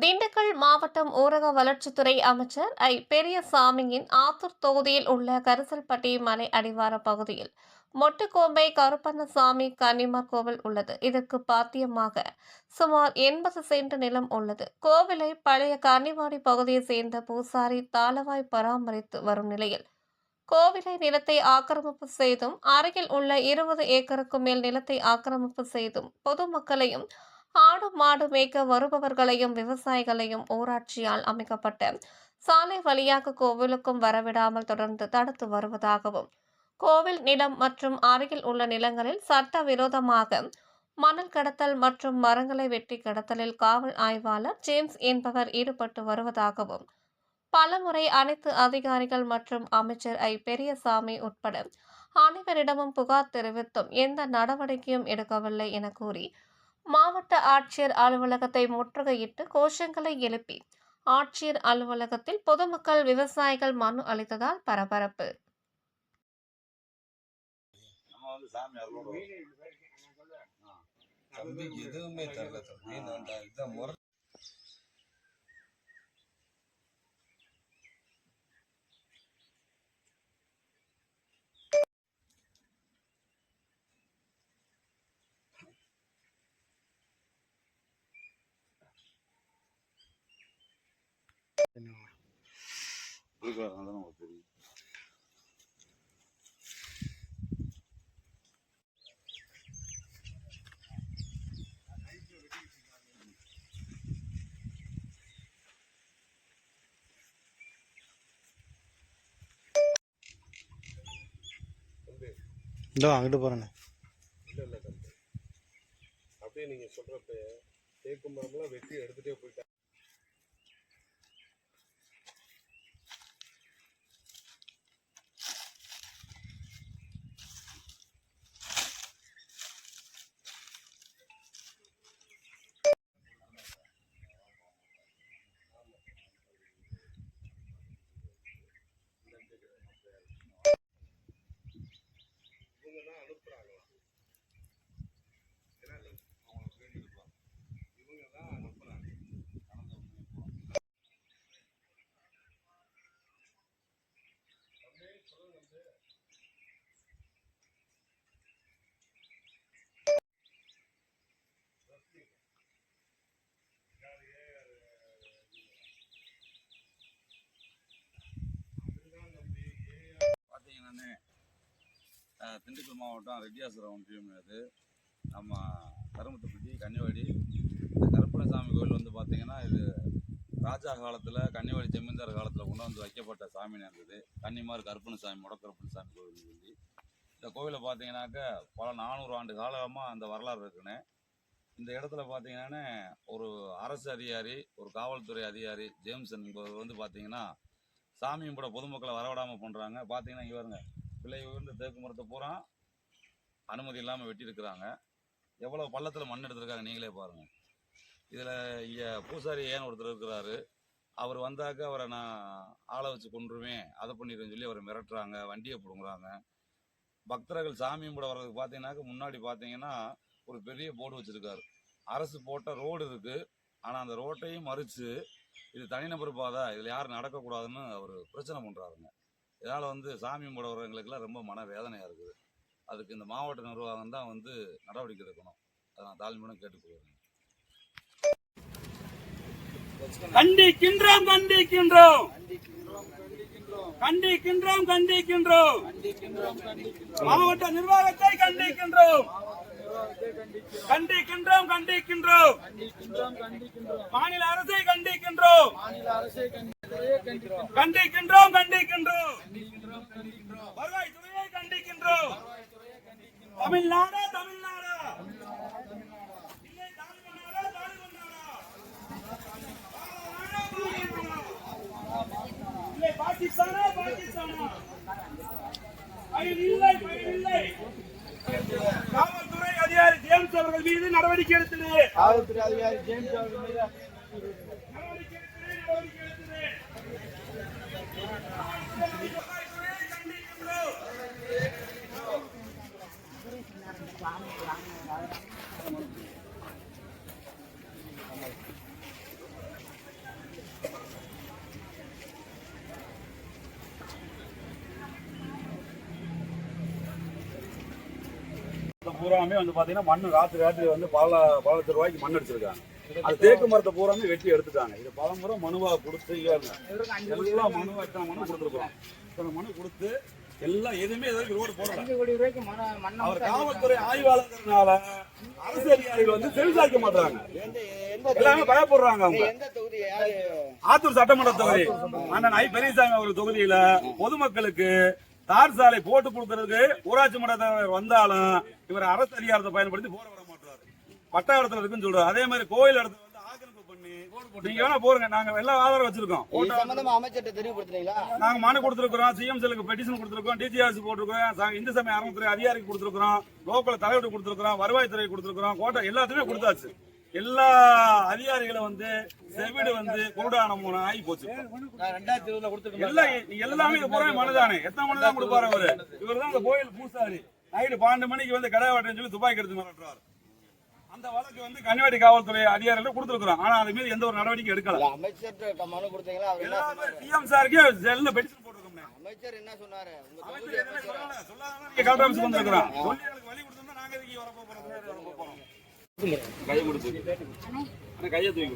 திண்டுக்கல் மாவட்டம் ஊரக வளர்ச்சித்துறை அமைச்சர் பெரியசாமியின் ஆத்தூர் தொகுதியில் உள்ள கரிசல்பட்டி மலை அடிவார பகுதியில் மொட்டுக்கோம்பை கருப்பண்ணசாமி கன்னிமார் கோவில் உள்ளது. இதற்கு பாத்தியமாக சுமார் 80 சென்ட் நிலம் உள்ளது. கோவிலை பழைய கன்னிவாடி பகுதியை சேர்ந்த பூசாரி தாளவாய் பராமரித்து வரும் நிலையில் கோவிலை நிலத்தை ஆக்கிரமிப்பு செய்தும் அருகில் உள்ள 20 ஏக்கருக்கு மேல் நிலத்தை ஆக்கிரமிப்பு செய்தும் பொதுமக்களையும் ஆடு மாடு மேய்க்க வருபவர்களையும் விவசாயிகளையும் ஊராட்சியால் அமைக்கப்பட்ட சாலை வழியாக கோவிலுக்கும் வரவிடாமல் தொடர்ந்து தடுத்து வருவதாகவும், கோவில் நிலம் மற்றும் அருகில் உள்ள நிலங்களில் சட்டவிரோதமாக மணல் கடத்தல் மற்றும் மரங்களை வெட்டி கடத்தலில் காவல் ஆய்வாளர் ஜேம்ஸ் என்பவர் ஈடுபட்டு வருவதாகவும், பலமுறை அனைத்து அதிகாரிகள் மற்றும் அமைச்சர் பெரியசாமி உட்பட அனைவரிடமும் புகார் தெரிவித்தும் எந்த நடவடிக்கையும் எடுக்கவில்லை என கூறி மாவட்ட ஆட்சியர் அலுவலகத்தை முற்றுகையிட்டு கோஷங்களை எழுப்பி ஆட்சியர் அலுவலகத்தில் பொதுமக்கள் விவசாயிகள் மனு அளித்ததால் பரபரப்பு. அங்கிட்டு போறேன். இல்லை தம்பி, அப்படியே நீங்க சொல்றப்ப தேக்கு மரம்லாம் வெட்டி எடுத்துட்டே போயிட்டா. திண்டுக்கல் மாவட்டம் ரெட்டியாசுரம் ஒன்றியம் அது நம்ம கருமத்தப்பட்டி கன்னிவாடி. இந்த கருப்பண்ணசாமி கோயில் வந்து பார்த்திங்கன்னா இது ராஜா காலத்தில் கன்னிவாடி ஜமீன்தார் காலத்தில் கொண்டு வந்து வைக்கப்பட்ட சாமின்னு இருந்தது. கன்னிமார் கருப்பண்ணசாமி முடக்கருப்பண்ணசாமி கோயில்னு சொல்லி இந்த கோவிலை பார்த்தீங்கன்னாக்க பல 400 ஆண்டு காலமாக அந்த வரலாறு இருக்குன்னு. இந்த இடத்துல பார்த்தீங்கன்னா ஒரு அரசு அதிகாரி, ஒரு காவல்துறை அதிகாரி ஜேம்சன் என்பவர் வந்து பார்த்தீங்கன்னா சாமி கும்பிட பொதுமக்களை வரவிடாமல் பண்ணுறாங்க. பார்த்தீங்கன்னா இங்கே வருங்க, பிள்ளை உயர்ந்த தேக்கு மரத்தை பூரா அனுமதி இல்லாமல் வெட்டியிருக்கிறாங்க. எவ்வளோ பள்ளத்தில் மண் எடுத்துருக்காங்க நீங்களே பாருங்கள். இதில் இங்கே பூசாரி ஏன் ஒருத்தர் இருக்கிறாரு, அவர் வந்தாக்க அவரை நான் ஆளை வச்சு கொண்டுருவேன், அதை பண்ணிடுவேன்னு சொல்லி அவரை மிரட்டுறாங்க, வண்டியை பிடுங்குறாங்க. பக்தர்கள் சாமி கும்பிட வர்றதுக்கு பார்த்தீங்கன்னாக்க முன்னாடி பார்த்தீங்கன்னா ஒரு பெரிய போர்டு வச்சுருக்காரு. அரசு போட்ட ரோடு இருக்குது, ஆனால் அந்த ரோட்டையும் மறித்து இது தனிநபர் பாதை, இதில் யாரும் நடக்கக்கூடாதுன்னு அவர் பிரச்சனை பண்ணுறாருங்க. இதனால் வந்து சாமி கும்பிட வர்றவங்களுக்கெல்லாம் ரொம்ப மன வேதனையாக இருக்குது. அதுக்கு இந்த மாவட்ட நிர்வாகம் தான் வந்து நடவடிக்கை எடுக்கணும். அதை நான் தாழ்மையுடன் கேட்டுக்கொள்கிறேன். கண்டிக்கின்றோம் கண்டிக்கின்றோம் கண்டிக்கின்றோம் கண்டிக்கின்றோம் மாவட்ட நிர்வாகத்தை கண்டிக்கின்றோம் கண்டிக்கின்றோம் கண்டிக்கின்றோம் மாநில அரசை கண்டிக்கின்றோம் கண்டிக்கின்றோம் கண்டிக்கின்றோம் வருவாய்த்துறையை கண்டிக்கின்றோம். தமிழ்நாடு தமிழ்நாடு பாகிஸ்தானா பாகிஸ்தானா பயனில்லை பயனில்லை. காவல்துறை அதிகாரி ஜேம்ஸ் அவர்கள் மீது நடவடிக்கை எடுத்தது. காவல்துறை அதிகாரி ஜேம்ஸ் அவர்கள் மீது நடவடிக்கை எடுத்தது. பூராமே வந்து பாத்தீங்கன்னா மண்ணு ராத்திரி வந்து பல லட்சம் ரூபாய்க்கு மண் அடிச்சிருக்காங்க. அது தேக்கு மரத்தை பூராமே வெட்டி எடுத்துட்டாங்க. இது பல முறை மனுவா கொடுத்து எல்லாம் மனுவா எத்தனை மனு கொடுத்துருக்கோம். இத்தனை மனு கொடுத்து எல்லாம் எதுவுமே எதற்கு ரோடு போடல. அவர் காவல்துறை ஆய்வாளர்னால அரசு அதிகாரிகள் வந்து செவிசாய்க்க மாட்டாங்க. எல்லாமே பயப்படுறாங்க. அவங்க ஆத்தூர் சட்டமன்ற தொகுதி அண்ணன் ஐ பெரியசாமி அவர்கள் தொகுதியில பொதுமக்களுக்கு தார் சாலை போட்டு கொடுக்கறதுக்கு ஊராட்சி மன்ற தலைவர் வந்தாலும் இவர் அரசு அதிகாரத்தை பயன்படுத்தி போட விட மாட்டாரு. பட்டா இடத்துல இருக்குன்னு சொல்றாரு. அதே மாதிரி கோயில் இடத்துல வந்து ஆக்கிரமிப்பு பண்ணி நீங்க வேணா போறீங்க. நாங்க எல்லாம் ஆதாரம் வச்சிருக்கோம். அமைச்சர்கிட்ட தெரியப்படுத்துறீங்களா? நாங்க மனு கொடுத்திருக்கிறோம், சிஎம் செல்லுக்கு பெட்டிஷன் கொடுத்திருக்கோம், டிஜிஆர்சி போட்டிருக்கோம், இந்து சமய அறநிலையத்துறை அதிகாரிக்கு கொடுத்திருக்கிறோம், லோக்கல் தலைவருக்கு கொடுத்திருக்கிறோம், வருவாய்த்துறை கொடுத்திருக்கிறோம், கோட்டை எல்லாத்துக்குமே கொடுத்தாச்சு. எல்லா அதிகாரிகளும் வந்து செவிடு வந்து குருடானம் ஆகி போச்சு. எல்லாமே இது பூரா மனுதானே. எத்தனை மனுதான் கொடுப்பாரு அவரு? இவர் தான் அந்த கோயில் பூசாரி. நைட்டு 12 மணிக்கு வந்து கடை வாட்டேன்னு சொல்லி துப்பாக்கி எடுத்து மிரட்டுறாரு. அந்த வழக்கு வந்து கன்னிவாடி காவல்துறை அதிகாரிகள் கொடுத்திருக்கிறோம். ஆனா அது மீது எந்த ஒரு நடவடிக்கை எடுக்கல. அமைச்சர் மனு கொடுத்தீங்களா? சிஎம் சாருக்கு செல்ல பெட்டிஷன் போட்டுருக்கோம். அமைச்சர் என்ன சொன்னாரு? கலெக்டர் ஆபீஸ்க்கு வந்திருக்கிறோம். சொல்லி எனக்கு வழி கொடுத்தோம்னா நாங்க இதுக்கு வர போறோம். கையை முடிச்சு கையை தூக்கி